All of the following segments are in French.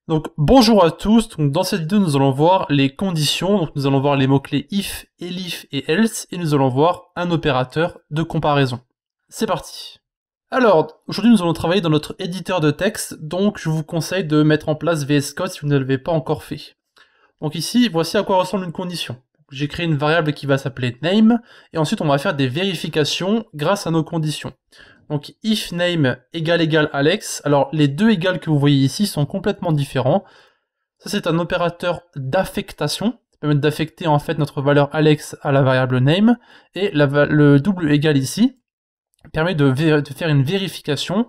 Donc bonjour à tous, donc dans cette vidéo nous allons voir les conditions, donc nous allons voir les mots-clés if, elif et else, et nous allons voir un opérateur de comparaison. C'est parti. Alors, aujourd'hui nous allons travailler dans notre éditeur de texte, donc je vous conseille de mettre en place VS Code si vous ne l'avez pas encore fait. Donc ici, voici à quoi ressemble une condition. J'ai créé une variable qui va s'appeler name, et ensuite on va faire des vérifications grâce à nos conditions. Donc if name égale Alex, alors les deux égales que vous voyez ici sont complètement différents. Ça c'est un opérateur d'affectation, ça permet d'affecter en fait notre valeur Alex à la variable name, et le double égal ici permet de faire une vérification,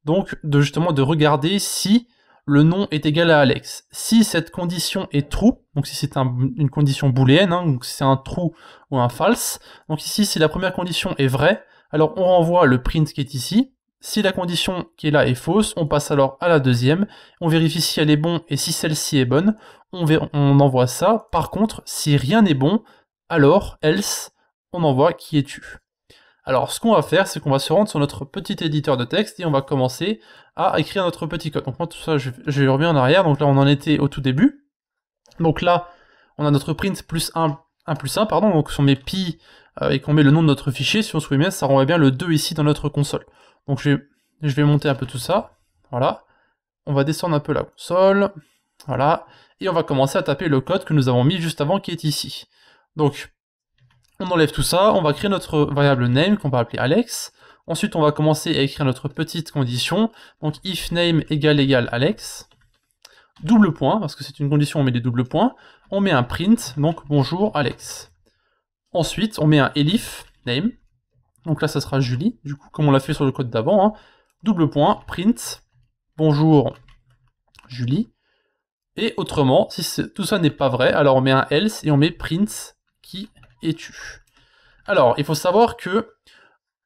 donc justement de regarder si le nom est égal à Alex. Si cette condition est true, donc si c'est une condition booléenne, hein, donc si c'est un true ou un false, donc ici si la première condition est vraie, alors on renvoie le print qui est ici. Si la condition qui est là est fausse, on passe alors à la deuxième, on vérifie si elle est bonne, et si celle-ci est bonne, on envoie ça. Par contre, si rien n'est bon, alors else, on envoie qui es-tu. Alors ce qu'on va faire, c'est qu'on va se rendre sur notre petit éditeur de texte et on va commencer à écrire notre petit code. Donc moi tout ça, je reviens en arrière, donc là on en était au tout début. Donc là, on a notre print plus 1 plus 1, pardon, donc si on met pi et qu'on met le nom de notre fichier, si on se souvient bien, ça renvoie bien le 2 ici dans notre console. Donc je vais monter un peu tout ça, voilà. On va descendre un peu la console, voilà. Et on va commencer à taper le code que nous avons mis juste avant qui est ici. Donc, on enlève tout ça, on va créer notre variable name qu'on va appeler Alex. Ensuite, on va commencer à écrire notre petite condition. Donc, if name égale Alex. Double point, parce que c'est une condition, on met des doubles points. On met un print, donc bonjour Alex. Ensuite, on met un elif name. Donc là, ça sera Julie, du coup, comme on l'a fait sur le code d'avant. Hein. Double point, print, bonjour Julie. Et autrement, si tout ça n'est pas vrai, alors on met un else et on met print qui es-tu. Alors, il faut savoir que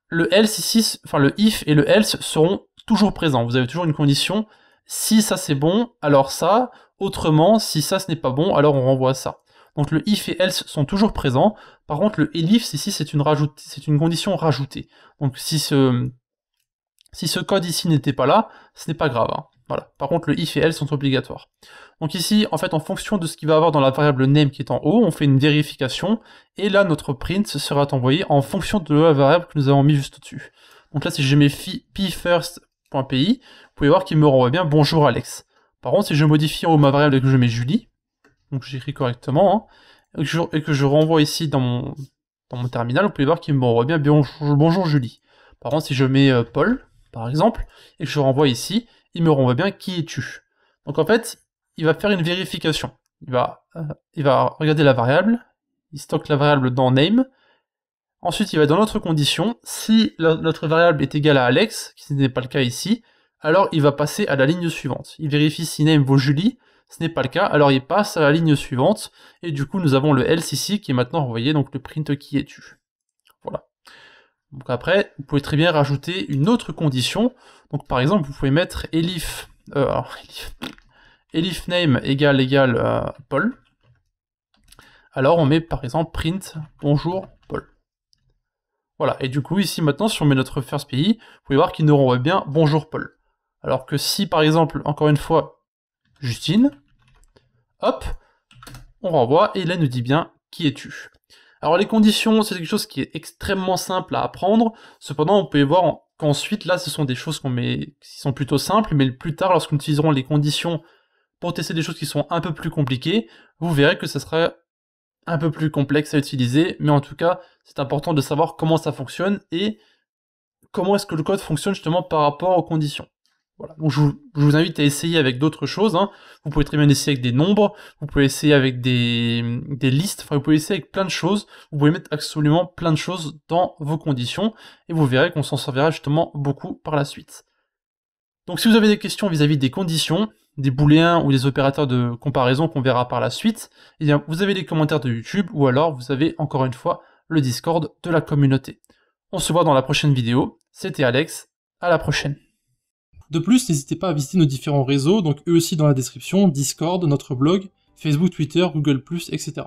le else ici, enfin le if et le else seront toujours présents. Vous avez toujours une condition. Si ça c'est bon, alors ça. Autrement, si ça ce n'est pas bon, alors on renvoie ça. Donc le if et else sont toujours présents. Par contre, le elif ici c'est une condition rajoutée. Donc si ce code ici n'était pas là, ce n'est pas grave. Hein. Voilà. Par contre, le if et else sont obligatoires. Donc ici, en fait, en fonction de ce qu'il va avoir dans la variable name qui est en haut, on fait une vérification, et là, notre print sera envoyé en fonction de la variable que nous avons mis juste au-dessus. Donc là, si je mets pfirst.py, vous pouvez voir qu'il me renvoie bien bonjour Alex. Par contre, si je modifie en haut ma variable et que je mets Julie, donc j'écris correctement, hein, et que je renvoie ici dans mon terminal, vous pouvez voir qu'il me renvoie bien bonjour Julie. Par contre, si je mets Paul, par exemple, et que je renvoie ici, il me renvoie bien qui es-tu. Donc en fait, il va faire une vérification. Il va regarder la variable, il stocke la variable dans name, ensuite il va dans notre condition, si notre variable est égale à Alex, ce qui n'est pas le cas ici, alors il va passer à la ligne suivante. Il vérifie si name vaut Julie, ce n'est pas le cas, alors il passe à la ligne suivante, et du coup nous avons le else ici qui est maintenant renvoyé, donc le print qui es-tu. Voilà. Donc après, vous pouvez très bien rajouter une autre condition, donc par exemple vous pouvez mettre elif name égale Paul, alors on met par exemple print bonjour Paul. Voilà, et du coup ici maintenant si on met notre first PI, vous pouvez voir qu'il nous renvoie bien bonjour Paul. Alors que si par exemple, encore une fois, Justine, hop, on renvoie et là il nous dit bien qui es-tu. Alors les conditions, c'est quelque chose qui est extrêmement simple à apprendre, cependant on peut voir qu'ensuite là ce sont des choses qui sont plutôt simples, mais plus tard lorsque nous utiliserons les conditions pour tester des choses qui sont un peu plus compliquées, vous verrez que ça sera un peu plus complexe à utiliser, mais en tout cas, c'est important de savoir comment ça fonctionne et comment est-ce que le code fonctionne justement par rapport aux conditions. Voilà. Donc je vous invite à essayer avec d'autres choses. Hein. Vous pouvez très bien essayer avec des nombres, vous pouvez essayer avec des listes, enfin vous pouvez essayer avec plein de choses, vous pouvez mettre absolument plein de choses dans vos conditions, et vous verrez qu'on s'en servira justement beaucoup par la suite. Donc si vous avez des questions vis-à-vis des conditions, des booléens ou des opérateurs de comparaison qu'on verra par la suite, eh bien vous avez les commentaires de YouTube ou alors vous avez encore une fois le Discord de la communauté. On se voit dans la prochaine vidéo, c'était Alex, à la prochaine. De plus, n'hésitez pas à visiter nos différents réseaux, donc eux aussi dans la description, Discord, notre blog, Facebook, Twitter, Google+, etc.